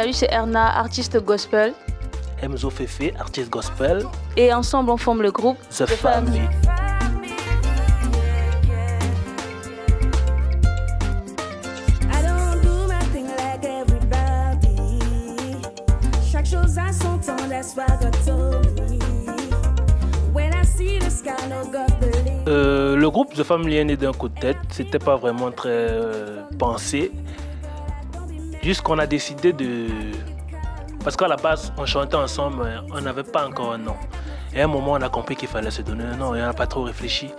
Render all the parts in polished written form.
Salut, c'est Erna, artiste gospel. Emzo Fefe, artiste gospel. Et ensemble, on forme le groupe The Family. Le groupe The Family est né d'un coup de tête. C'était pas vraiment très pensé. Juste qu'on a décidé de... Parce qu'à la base, on chantait ensemble, on n'avait pas encore un nom. Et à un moment, on a compris qu'il fallait se donner un nom et on n'a pas trop réfléchi.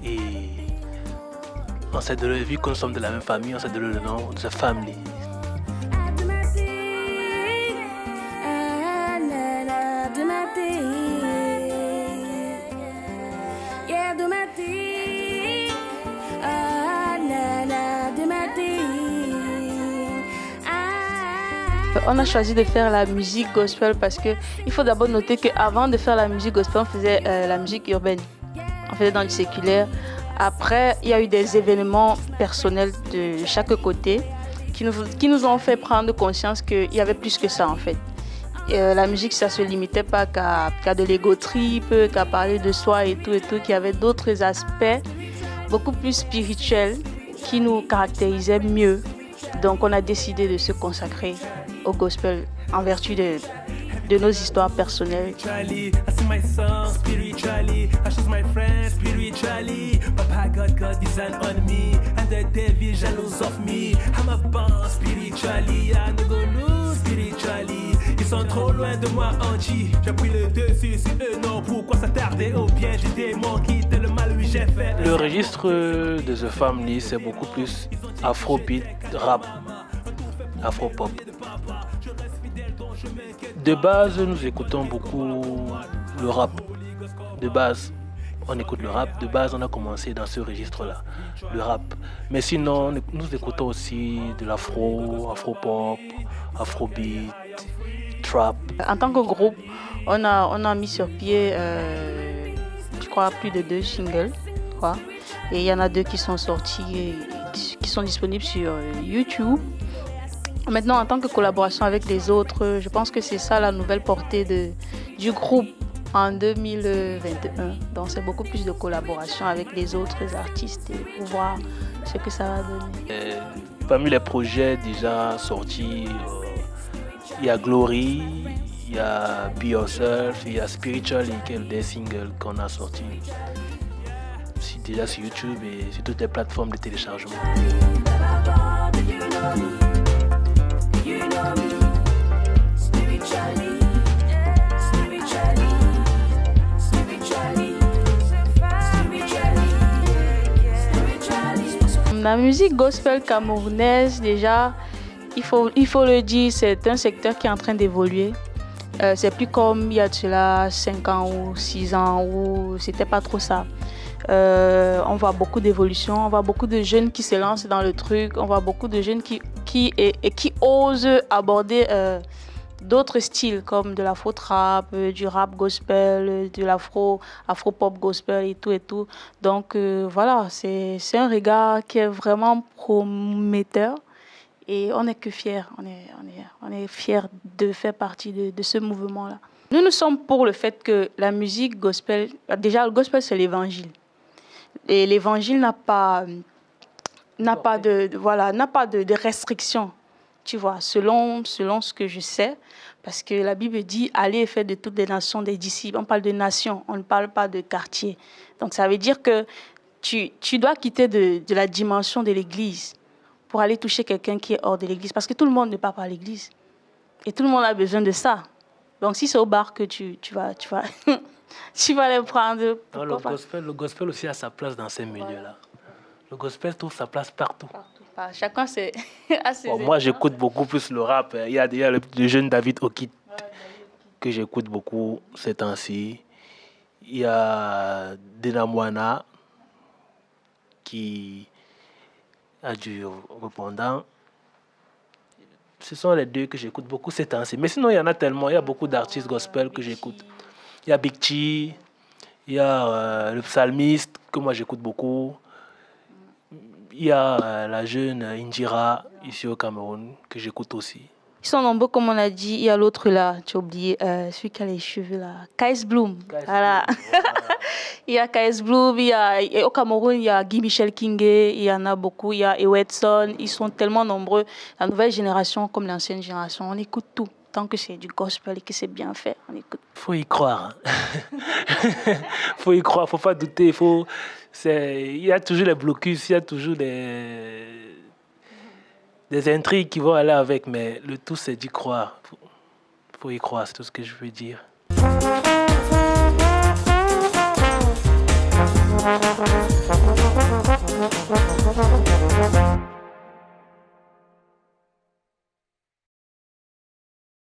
Et on s'est donné, vu que nous sommes de la même famille, on s'est donné le nom The Family. On a choisi de faire la musique gospel parce qu'il faut d'abord noter qu'avant de faire la musique gospel, on faisait la musique urbaine. On faisait dans le séculaire. Après, il y a eu des événements personnels de chaque côté qui nous ont fait prendre conscience qu'il y avait plus que ça en fait. La musique, ça ne se limitait pas qu'à de l'ego trip, qu'à parler de soi et tout, qu'il y avait d'autres aspects beaucoup plus spirituels qui nous caractérisaient mieux. Donc on a décidé de se consacrer au gospel en vertu de nos histoires personnelles. Ils sont trop loin de moi, Angie. J'ai pris le dessus sur eux, non. Pourquoi s'attarder au bien? J'ai des mots qui de le mal, oui, j'ai fait. Le registre de The Family, c'est beaucoup plus afrobeat, rap, afropop. De base, nous écoutons beaucoup le rap. De base, on écoute le rap. De base, on a commencé dans ce registre-là, le rap. Mais sinon, nous écoutons aussi de l'afro, afropop, afrobeat, trap. En tant que groupe, on a mis sur pied, je crois, plus de 2 singles. Quoi. Et il y en a 2 qui sont sortis, qui sont disponibles sur YouTube. Maintenant, en tant que collaboration avec les autres, je pense que c'est ça la nouvelle portée du groupe en 2021. Donc, c'est beaucoup plus de collaboration avec les autres artistes pour voir ce que ça va donner. Parmi les projets déjà sortis, il y a Glory, il y a Be Yourself, il y a Spiritually, qui est des singles qu'on a sortis. C'est déjà sur YouTube et sur toutes les plateformes de téléchargement. La musique gospel camerounaise, déjà, il faut le dire, c'est un secteur qui est en train d'évoluer. C'est plus comme il y a de cela 5 ans ou 6 ans où c'était pas trop ça. On voit beaucoup d'évolution, on voit beaucoup de jeunes qui se lancent dans le truc, on voit beaucoup de jeunes qui osent aborder d'autres styles comme de l'afro-trap, du rap gospel, de l'afro-pop gospel et tout. Donc voilà, c'est un regard qui est vraiment prometteur et on n'est que fiers, on est fiers de faire partie de ce mouvement-là. Nous sommes pour le fait que la musique gospel, déjà le gospel c'est l'évangile. Et l'évangile n'a pas de restrictions, tu vois, selon ce que je sais, parce que la Bible dit allez et faites de toutes les nations des disciples. On parle de nations, on ne parle pas de quartier. Donc ça veut dire que tu dois quitter de la dimension de l'église pour aller toucher quelqu'un qui est hors de l'église, parce que tout le monde ne part pas à l'église et tout le monde a besoin de ça. Donc si c'est au bar que tu vas tu vas les prendre. Non, le gospel aussi a sa place dans ces milieux-là. Le gospel trouve sa place partout. Chacun c'est moi, j'écoute beaucoup plus le rap. Il y a le jeune David Okit que j'écoute beaucoup ces temps-ci. Il y a Dena Moana qui a du répondant. Ce sont les 2 que j'écoute beaucoup ces temps-ci. Mais sinon, il y en a tellement. Il y a beaucoup d'artistes gospel que j'écoute. Il y a Big Chi, il y a le psalmiste que moi j'écoute beaucoup. Il y a la jeune Indira ici au Cameroun que j'écoute aussi. Ils sont nombreux, comme on a dit. Il y a l'autre là, tu as oublié, celui qui a les cheveux là. KS Bloom. Voilà. Il y a KS Bloom, au Cameroun, il y a Guy Michel Kingé, il y en a beaucoup. Il y a Ewetson. Ils sont tellement nombreux. La nouvelle génération, comme l'ancienne génération, on écoute tout. Tant que c'est du gospel et que c'est bien fait, on écoute. Faut y croire. Faut y croire, faut pas douter. Il y a toujours les blocus, il y a toujours des intrigues qui vont aller avec, mais le tout c'est d'y croire. Faut y croire, c'est tout ce que je veux dire.